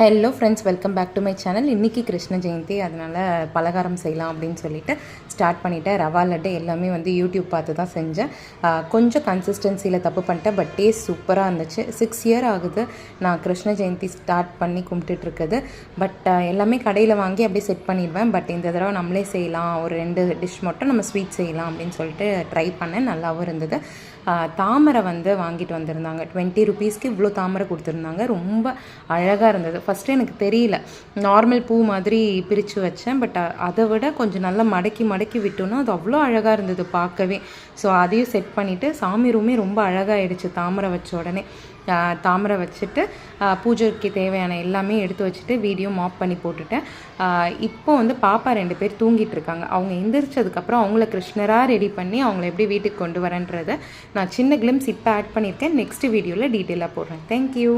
Hello friends, welcome back to my channel. இன்றைக்கி கிருஷ்ண ஜெயந்தி, அதனால் பலகாரம் செய்யலாம் அப்படின்னு சொல்லிட்டு ஸ்டார்ட் பண்ணிவிட்டேன். ரவா லட்டு எல்லாமே யூடியூப் பார்த்து தான் செஞ்சேன். கொஞ்சம் கன்சிஸ்டன்சியில் தப்பு பண்ணிட்டேன், பட் டேஸ்ட் சூப்பராக இருந்துச்சு. 6 இயர் ஆகுது நான் கிருஷ்ண ஜெயந்தி ஸ்டார்ட் பண்ணி கும்பிட்டுட்ருக்குது. பட் எல்லாமே கடையில் வாங்கி அப்படியே செட் பண்ணிடுவேன். பட் இந்த தடவை நம்மளே செய்யலாம், ஒரு 2 டிஷ் மட்டும் நம்ம ஸ்வீட் செய்யலாம் அப்படின்னு சொல்லிட்டு ட்ரை பண்ணேன். நல்லாவும் இருந்தது. தாமரை வாங்கிட்டு வந்திருந்தாங்க. 20 ருபீஸ்க்கு இவ்வளோ தாமரை கொடுத்துருந்தாங்க. ரொம்ப அழகாக இருந்தது. ஃபஸ்ட்டு எனக்கு தெரியல, நார்மல் பூ மாதிரி பிரித்து வச்சேன். பட் அதை விட கொஞ்சம் நல்லா மடக்கி விட்டோன்னா அது அவ்வளோ அழகாக இருந்தது பார்க்கவே. ஸோ அதையும் செட் பண்ணிவிட்டு சாமி ரூமே ரொம்ப அழகாகிடுச்சு தாமரை வச்ச உடனே. தாமரை வச்சுட்டு பூஜைக்கு தேவையான எல்லாமே எடுத்து வச்சுட்டு வீடியோ மாப் பண்ணி போட்டுட்டேன். இப்போ பாப்பா 2 பேர் தூங்கிட்டு இருக்காங்க. அவங்க எந்திரிச்சதுக்கப்புறம் அவங்கள கிருஷ்ணராக ரெடி பண்ணி அவங்கள எப்படி வீட்டுக்கு கொண்டு வரேன்றதை நான் சின்ன கிளிம்ஸ் இப்போ ஆட் பண்ணியிருக்கேன். நெக்ஸ்ட் வீடியோவில் டீட்டெயிலாக போடுறேன். தேங்க்யூ.